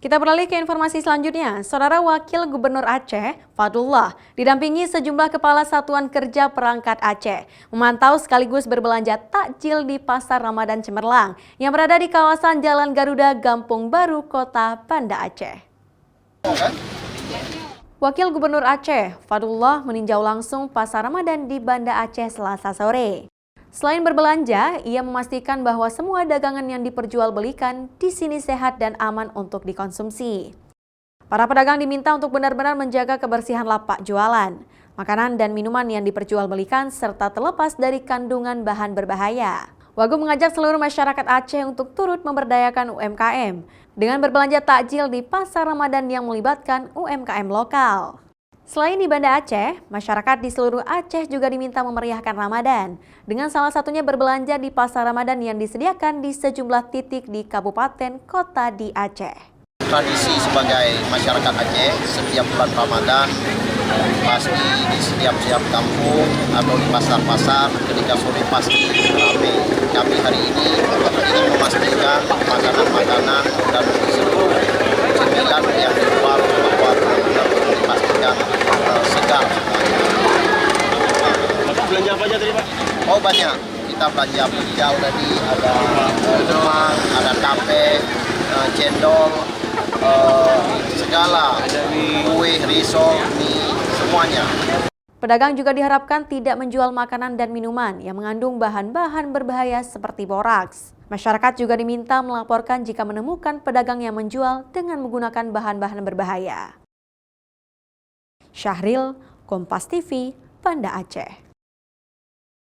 Kita beralih ke informasi selanjutnya. Saudara Wakil Gubernur Aceh, Fadlullah, didampingi sejumlah kepala satuan kerja perangkat Aceh, memantau sekaligus berbelanja takjil di Pasar Ramadan Cemerlang yang berada di kawasan Jalan Garuda, Gampung Baru, Kota Banda Aceh. Wakil Gubernur Aceh, Fadlullah, meninjau langsung Pasar Ramadan di Banda Aceh Selasa sore. Selain berbelanja, ia memastikan bahwa semua dagangan yang diperjualbelikan di sini sehat dan aman untuk dikonsumsi. Para pedagang diminta untuk benar-benar menjaga kebersihan lapak jualan, makanan dan minuman yang diperjualbelikan serta terlepas dari kandungan bahan berbahaya. Wagub mengajak seluruh masyarakat Aceh untuk turut memberdayakan UMKM dengan berbelanja takjil di Pasar Ramadan yang melibatkan UMKM lokal. Selain di Banda Aceh, masyarakat di seluruh Aceh juga diminta memeriahkan Ramadan dengan salah satunya berbelanja di Pasar Ramadan yang disediakan di sejumlah titik di kabupaten kota di Aceh. Tradisi sebagai masyarakat Aceh, setiap bulan Ramadan pasti di setiap kampung atau di pasar-pasar ketika sore pasti ramai. Kami hari ini ingin memastikan makanan-makanan dan seluruh cemilan yang dijual bahwa dipastikan segar. Bapak belanja apa aja tadi, Pak? Oh banyak, kita belanja hijau tadi, ada lemang, ada tape, cendol, segala, kue, risol, mie, semuanya. Pedagang juga diharapkan tidak menjual makanan dan minuman yang mengandung bahan-bahan berbahaya seperti boraks. Masyarakat juga diminta melaporkan jika menemukan pedagang yang menjual dengan menggunakan bahan-bahan berbahaya. Syahril, Kompas TV, Banda Aceh.